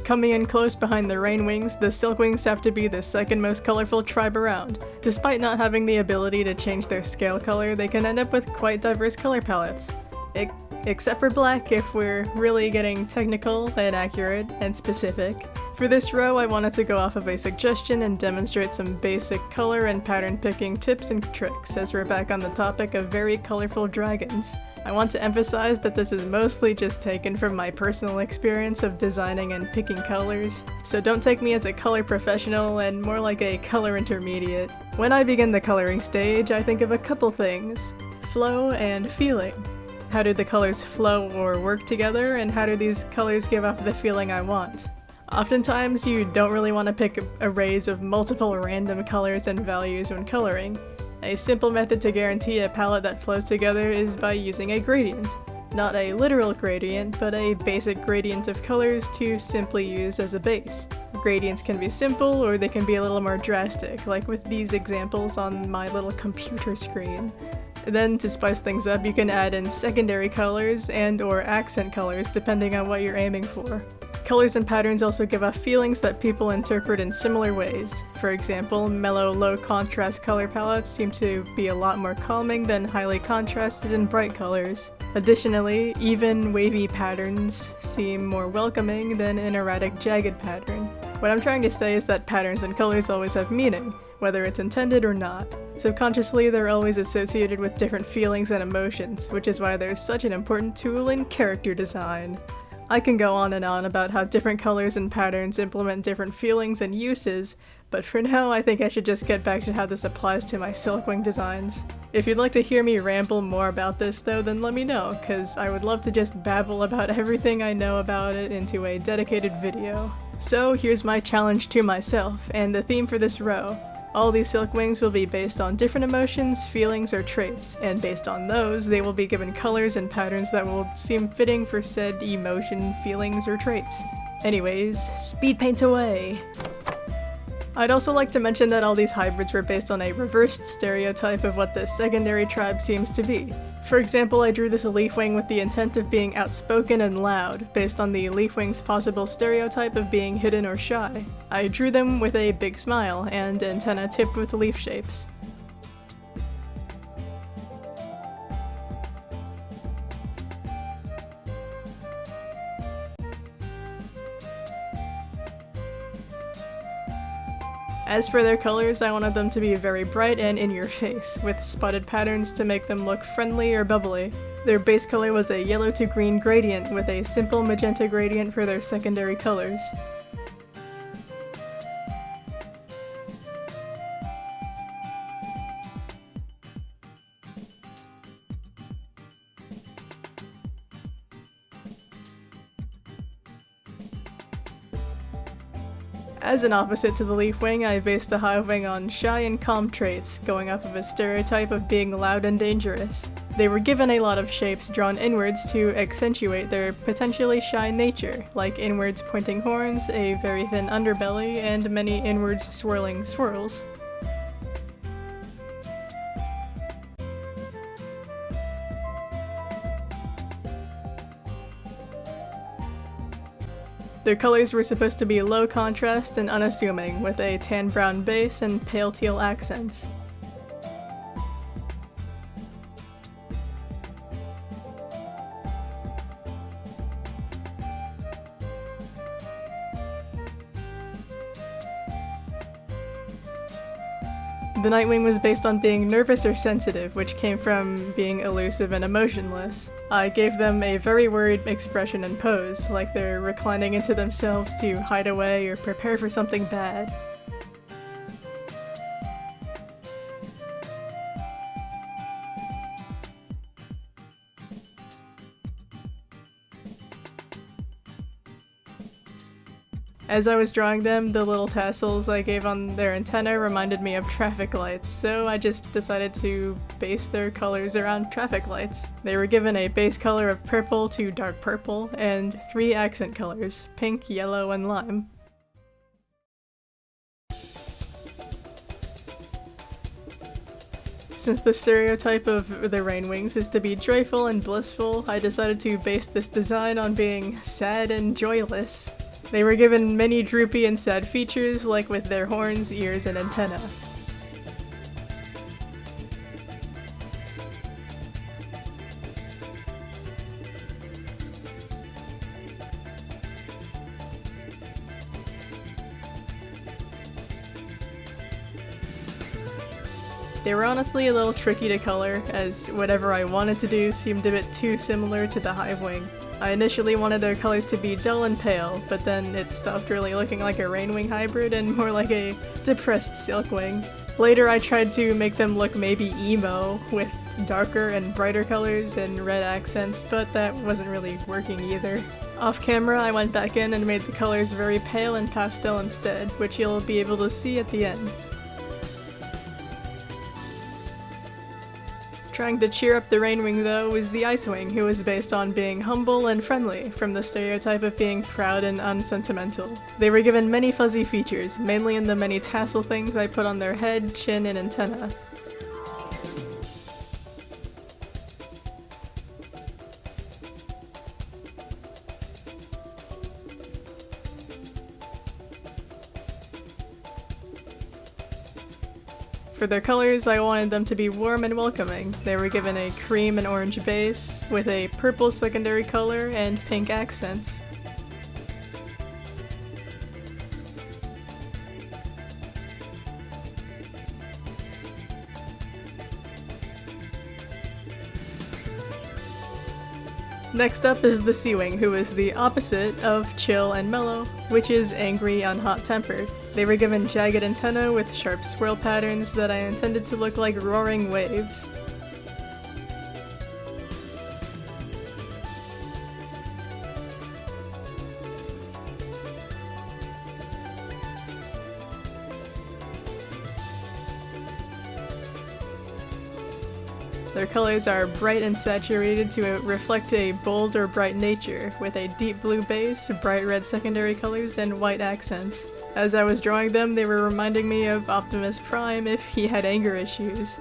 Coming in close behind the Rainwings, the Silkwings have to be the second most colorful tribe around. Despite not having the ability to change their scale color, they can end up with quite diverse color palettes. Except for black, if we're really getting technical and accurate and specific. For this row, I wanted to go off of a suggestion and demonstrate some basic color and pattern picking tips and tricks, as we're back on the topic of very colorful dragons. I want to emphasize that this is mostly just taken from my personal experience of designing and picking colors, so don't take me as a color professional and more like a color intermediate. When I begin the coloring stage, I think of a couple things: flow and feeling. How do the colors flow or work together, and how do these colors give off the feeling I want? Oftentimes, you don't really want to pick arrays of multiple random colors and values when coloring. A simple method to guarantee a palette that flows together is by using a gradient. Not a literal gradient, but a basic gradient of colors to simply use as a base. Gradients can be simple, or they can be a little more drastic, like with these examples on my little computer screen. Then, to spice things up, you can add in secondary colors and/or accent colors depending on what you're aiming for. Colors and patterns also give off feelings that people interpret in similar ways. For example, mellow, low-contrast color palettes seem to be a lot more calming than highly contrasted and bright colors. Additionally, even, wavy patterns seem more welcoming than an erratic, jagged pattern. What I'm trying to say is that patterns and colors always have meaning, whether it's intended or not. Subconsciously, they're always associated with different feelings and emotions, which is why they're such an important tool in character design. I can go on and on about how different colors and patterns implement different feelings and uses, but for now I think I should just get back to how this applies to my Silkwing designs. If you'd like to hear me ramble more about this though, then let me know, cause I would love to just babble about everything I know about it into a dedicated video. So here's my challenge to myself, and the theme for this row. All these Silkwings will be based on different emotions, feelings, or traits, and based on those, they will be given colors and patterns that will seem fitting for said emotion, feelings, or traits. Anyways, speed paint away! I'd also like to mention that all these hybrids were based on a reversed stereotype of what the secondary tribe seems to be. For example, I drew this Leafwing with the intent of being outspoken and loud, based on the Leafwing's possible stereotype of being hidden or shy. I drew them with a big smile, and antenna tipped with leaf shapes. As for their colors, I wanted them to be very bright and in your face, with spotted patterns to make them look friendly or bubbly. Their base color was a yellow to green gradient, with a simple magenta gradient for their secondary colors. As an opposite to the Leafwing, I based the Hivewing on shy and calm traits, going off of a stereotype of being loud and dangerous. They were given a lot of shapes drawn inwards to accentuate their potentially shy nature, like inwards pointing horns, a very thin underbelly, and many inwards swirling swirls. Their colors were supposed to be low contrast and unassuming, with a tan-brown base and pale teal accents. The Nightwing was based on being nervous or sensitive, which came from being elusive and emotionless. I gave them a very worried expression and pose, like they're reclining into themselves to hide away or prepare for something bad. As I was drawing them, the little tassels I gave on their antenna reminded me of traffic lights, so I just decided to base their colors around traffic lights. They were given a base color of purple to dark purple, and 3 accent colors, pink, yellow, and lime. Since the stereotype of the Rainwings is to be joyful and blissful, I decided to base this design on being sad and joyless. They were given many droopy and sad features, like with their horns, ears, and antennae. They were honestly a little tricky to color, as whatever I wanted to do seemed a bit too similar to the Hivewing. I initially wanted their colors to be dull and pale, but then it stopped really looking like a Rainwing hybrid and more like a depressed Silkwing. Later I tried to make them look maybe emo, with darker and brighter colors and red accents, but that wasn't really working either. Off camera, I went back in and made the colors very pale and pastel instead, which you'll be able to see at the end. Trying to cheer up the Rainwing though was the Icewing, who was based on being humble and friendly, from the stereotype of being proud and unsentimental. They were given many fuzzy features, mainly in the many tassel things I put on their head, chin, and antenna. For their colors, I wanted them to be warm and welcoming. They were given a cream and orange base, with a purple secondary color and pink accents. Next up is the Seawing, who is the opposite of chill and mellow, which is angry and hot-tempered. They were given jagged antennae with sharp swirl patterns that I intended to look like roaring waves. Their colors are bright and saturated to reflect a bold or bright nature, with a deep blue base, bright red secondary colors, and white accents. As I was drawing them, they were reminding me of Optimus Prime if he had anger issues.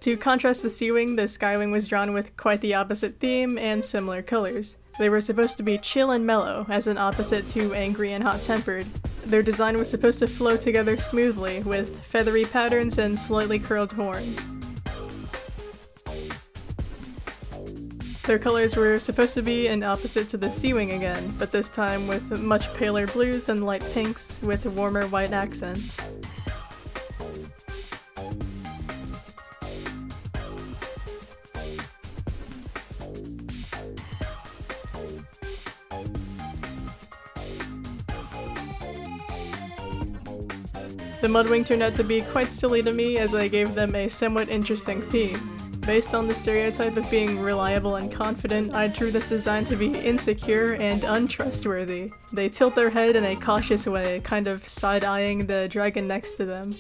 To contrast the Seawing, the Skywing was drawn with quite the opposite theme and similar colors. They were supposed to be chill and mellow, as an opposite to angry and hot-tempered. Their design was supposed to flow together smoothly, with feathery patterns and slightly curled horns. Their colors were supposed to be an opposite to the Seawing again, but this time with much paler blues and light pinks with warmer white accents. The Mudwing turned out to be quite silly to me, as I gave them a somewhat interesting theme. Based on the stereotype of being reliable and confident, I drew this design to be insecure and untrustworthy. They tilt their head in a cautious way, kind of side-eyeing the dragon next to them.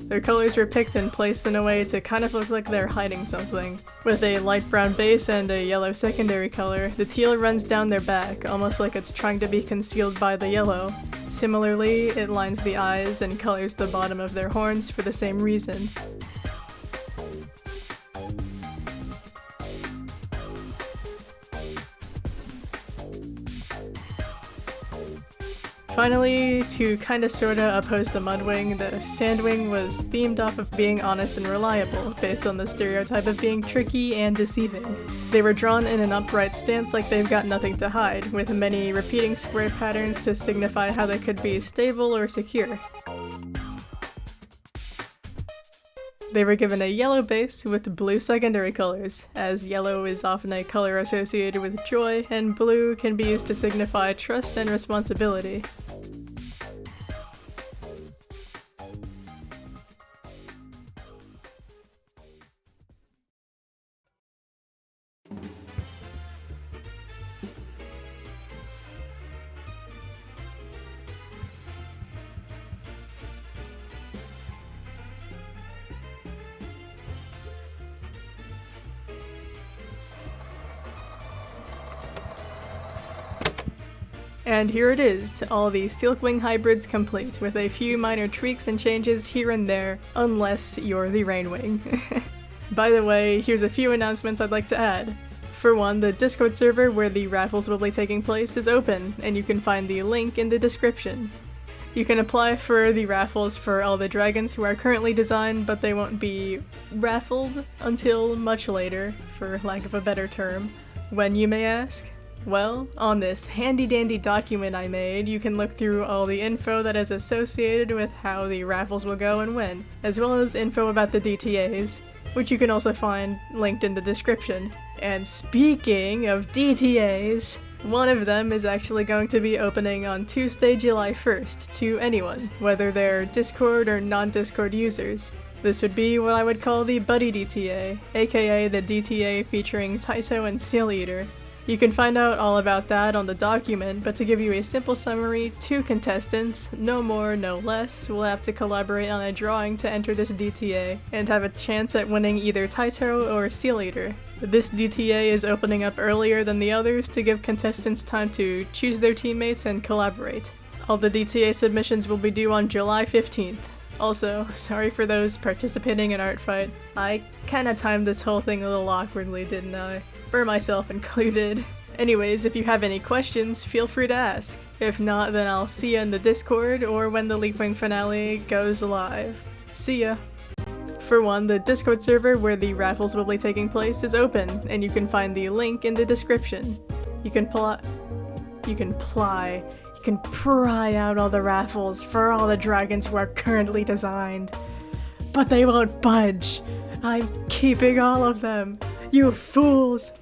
Their colors were picked and placed in a way to kind of look like they're hiding something. With a light brown base and a yellow secondary color, the teal runs down their back, almost like it's trying to be concealed by the yellow. Similarly, it lines the eyes and colors the bottom of their horns for the same reason. Finally, to kinda sorta oppose the Mudwing, the Sandwing was themed off of being honest and reliable, based on the stereotype of being tricky and deceiving. They were drawn in an upright stance like they've got nothing to hide, with many repeating square patterns to signify how they could be stable or secure. They were given a yellow base with blue secondary colors, as yellow is often a color associated with joy, and blue can be used to signify trust and responsibility. And here it is, all the Silkwing hybrids complete, with a few minor tweaks and changes here and there, unless you're the Rainwing. By the way, here's a few announcements I'd like to add. For one, the Discord server where the raffles will be taking place is open, and you can find the link in the description. You can apply for the raffles for all the dragons who are currently designed, but they won't be raffled until much later, for lack of a better term. When, you may ask? Well, on this handy-dandy document I made, you can look through all the info that is associated with how the raffles will go and when, as well as info about the DTAs, which you can also find linked in the description. And speaking of DTAs, one of them is actually going to be opening on Tuesday, July 1st to anyone, whether they're Discord or non-Discord users. This would be what I would call the Buddy DTA, aka the DTA featuring Tyto and SealEater. You can find out all about that on the document, but to give you a simple summary, 2 contestants, no more, no less, will have to collaborate on a drawing to enter this DTA, and have a chance at winning either Tyto or SealEater. This DTA is opening up earlier than the others to give contestants time to choose their teammates and collaborate. All the DTA submissions will be due on July 15th. Also, sorry for those participating in Art Fight. I kinda timed this whole thing a little awkwardly, didn't I? For myself included. Anyways, if you have any questions, feel free to ask. If not, then I'll see you in the Discord or when the Leafwing finale goes live. See ya! For one, the Discord server where the raffles will be taking place is open, and you can find the link in the description. You can pry out all the raffles for all the dragons who are currently designed. But they won't budge! I'm keeping all of them! You fools!